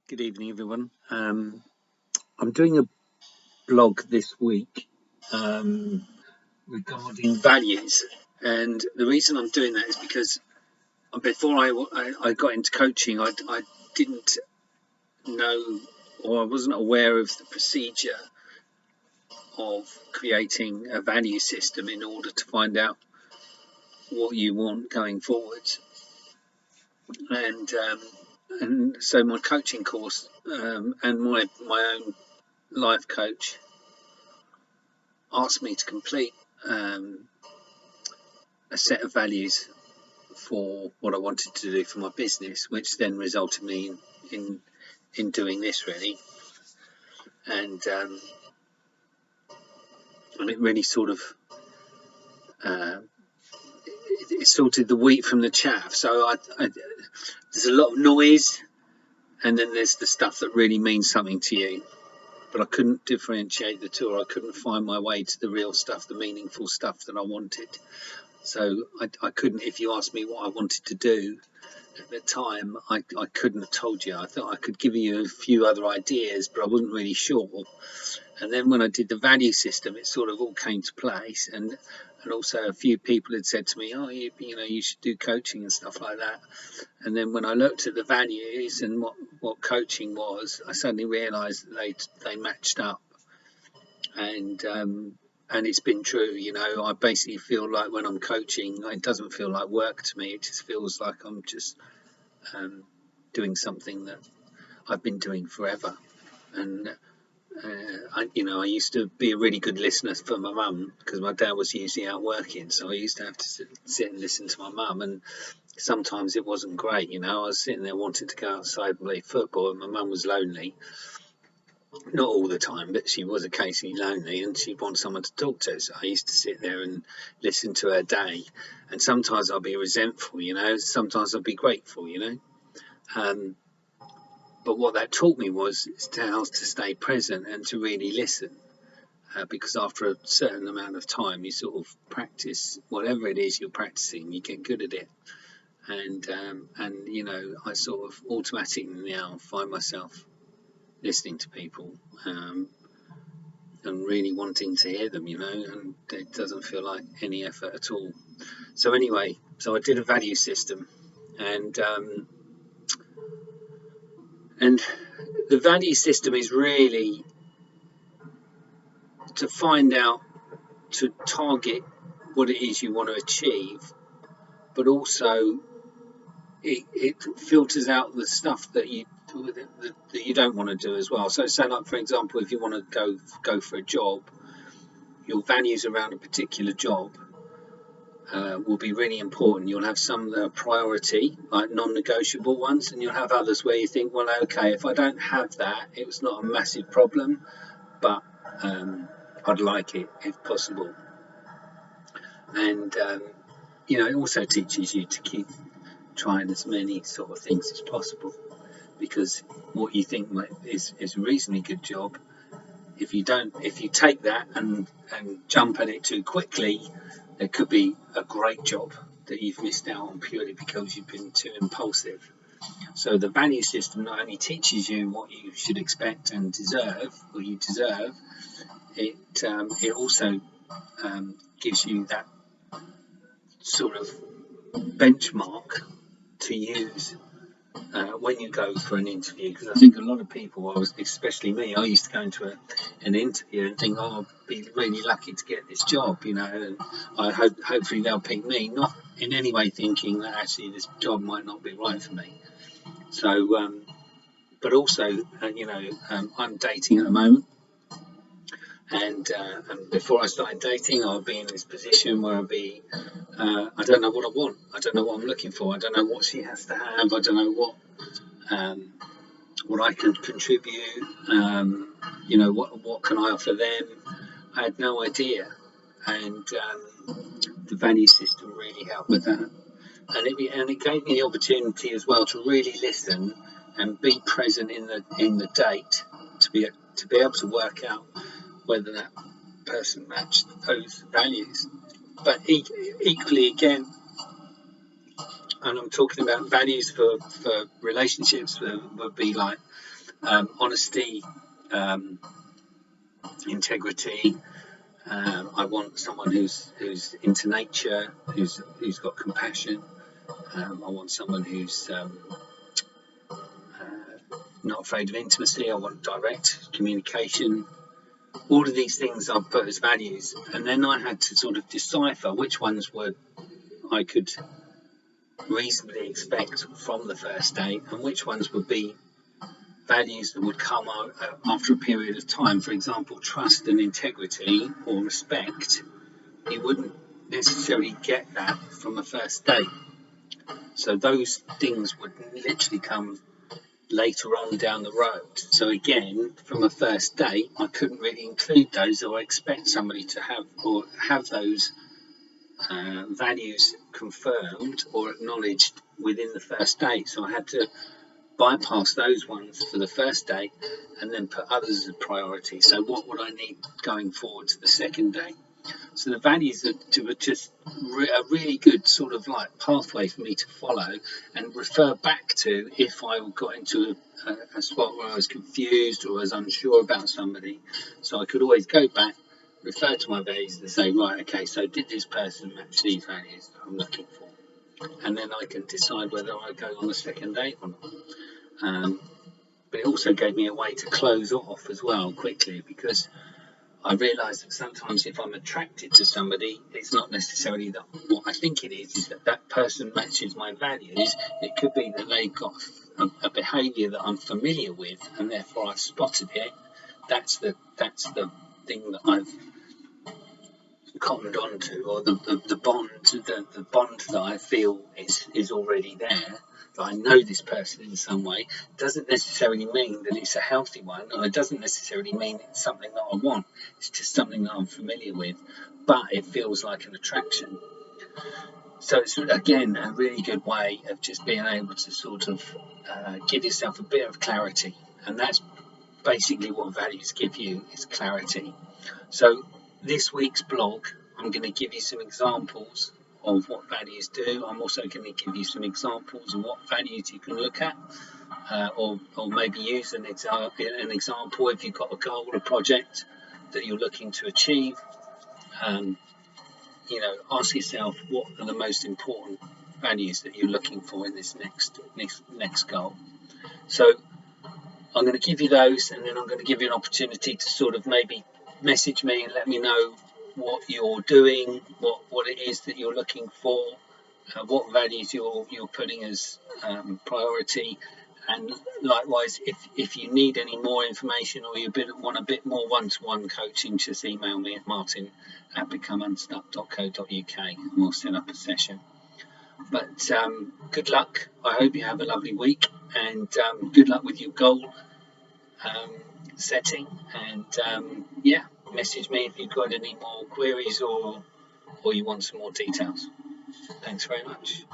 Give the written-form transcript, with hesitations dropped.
Good evening, everyone. I'm doing a blog this week regarding values, and the reason I'm doing that is because before I got into coaching, I didn't know, or I wasn't aware of the procedure of creating a value system in order to find out what you want going forwards. And so my coaching course and my own life coach asked me to complete a set of values for what I wanted to do for my business, which then resulted me in doing this really, and it really sort of it sorted the wheat from the chaff. So there's a lot of noise, and then there's the stuff that really means something to you. But I couldn't differentiate the two, or I couldn't find my way to the real stuff, the meaningful stuff that I wanted. So I couldn't, if you asked me what I wanted to do at the time, I couldn't have told you. I thought I could give you a few other ideas, but I wasn't really sure. And then when I did the value system, it sort of all came to place. And also a few people had said to me, oh, you should do coaching and stuff like that. And then when I looked at the values and what coaching was, I suddenly realised that they matched up. And it's been true, I basically feel like when I'm coaching, it doesn't feel like work to me. It just feels like I'm just doing something that I've been doing forever. And I used to be a really good listener for my mum because my dad was usually out working, so I used to have to sit and listen to my mum. And sometimes it wasn't great, I was sitting there wanting to go outside and play football, and my mum was lonely. Not all the time, but she was occasionally lonely and she'd want someone to talk to. So I used to sit there and listen to her day. And sometimes I'll be resentful, sometimes I'll be grateful, But what that taught me was how to stay present and to really listen. Because after a certain amount of time, you sort of practice whatever it is you're practicing, you get good at it. And I sort of automatically now find myself listening to people and really wanting to hear them, and it doesn't feel like any effort at all. So anyway, I did a value system, and the value system is really to find out, to target what it is you want to achieve, but also it filters out the stuff that you don't want to do as well. So say, like, for example, if you want to go for a job, your values around a particular job will be really important. You'll have some that are priority, like non-negotiable ones, and you'll have others where you think, well, okay, if I don't have that, it's not a massive problem, but I'd like it if possible. And it also teaches you to keep trying as many sort of things as possible, because what you think is a reasonably good job, if you take that and jump at it too quickly, there could be a great job that you've missed out on purely because you've been too impulsive. So the value system not only teaches you what you should expect and deserve, or you deserve, it also gives you that sort of benchmark to use when you go for an interview. Because I think a lot of people, especially me, I used to go into an interview and think, oh, I'll be really lucky to get this job, and I hopefully they'll pick me, not in any way thinking that actually this job might not be right for me. So but also I'm dating at the moment, and before I started dating, I'll be in this position where I don't know what I want. I don't know what I'm looking for. I don't know what she has to have. I don't know what I can contribute. What can I offer them? I had no idea, and the value system really helped with that. And it gave me the opportunity as well to really listen and be present in the date, to be able to work out whether that person matched those values. But equally, again, and I'm talking about values for relationships, would be like Honesty, integrity. I want someone who's into nature, who's got compassion. I want someone who's not afraid of intimacy. I want direct communication. All of these things I've put as values, and then I had to sort of decipher which ones were I could reasonably expect from the first date, and which ones would be values that would come after a period of time. For example, trust and integrity or respect. You wouldn't necessarily get that from a first date. So those things would literally come later on down the road. So again, from a first date, I couldn't really include those or expect somebody to have those values confirmed or acknowledged within the first date. So I had to bypass those ones for the first date and then put others as a priority. So what would I need going forward to the second date? So the values were just a really good sort of like pathway for me to follow and refer back to if I got into a spot where I was confused or was unsure about somebody. So I could always go back, refer to my values and say, right, okay, so did this person match these values that I'm looking for? And then I can decide whether I go on a second date or not. But it also gave me a way to close off as well quickly, because I realised that sometimes if I'm attracted to somebody, it's not necessarily that what I think it is that that person matches my values. It could be that they've got a behaviour that I'm familiar with, and therefore I've spotted it. That's the thing that I've cottoned onto, or the bond that I feel is already there. That I know this person in some way doesn't necessarily mean that it's a healthy one, or it doesn't necessarily mean it's something that I want. It's just something that I'm familiar with, but it feels like an attraction. So it's again a really good way of just being able to sort of give yourself a bit of clarity, and that's basically what values give you, is clarity. So this week's blog, I'm going to give you some examples of what values do. I'm also going to give you some examples of what values you can look at, or maybe use an example if you've got a goal or a project that you're looking to achieve. Ask yourself, what are the most important values that you're looking for in this next goal. So I'm going to give you those, and then I'm going to give you an opportunity to sort of maybe message me and let me know what you're doing, what it is that you're looking for, what values you're putting as priority. And likewise, if you need any more information or you want a bit more one-to-one coaching, just email me at martin@becomeunstuck.co.uk and we'll set up a session. But good luck. I hope you have a lovely week, and good luck with your goal setting. And message me if you've got any more queries or you want some more details. Thanks very much.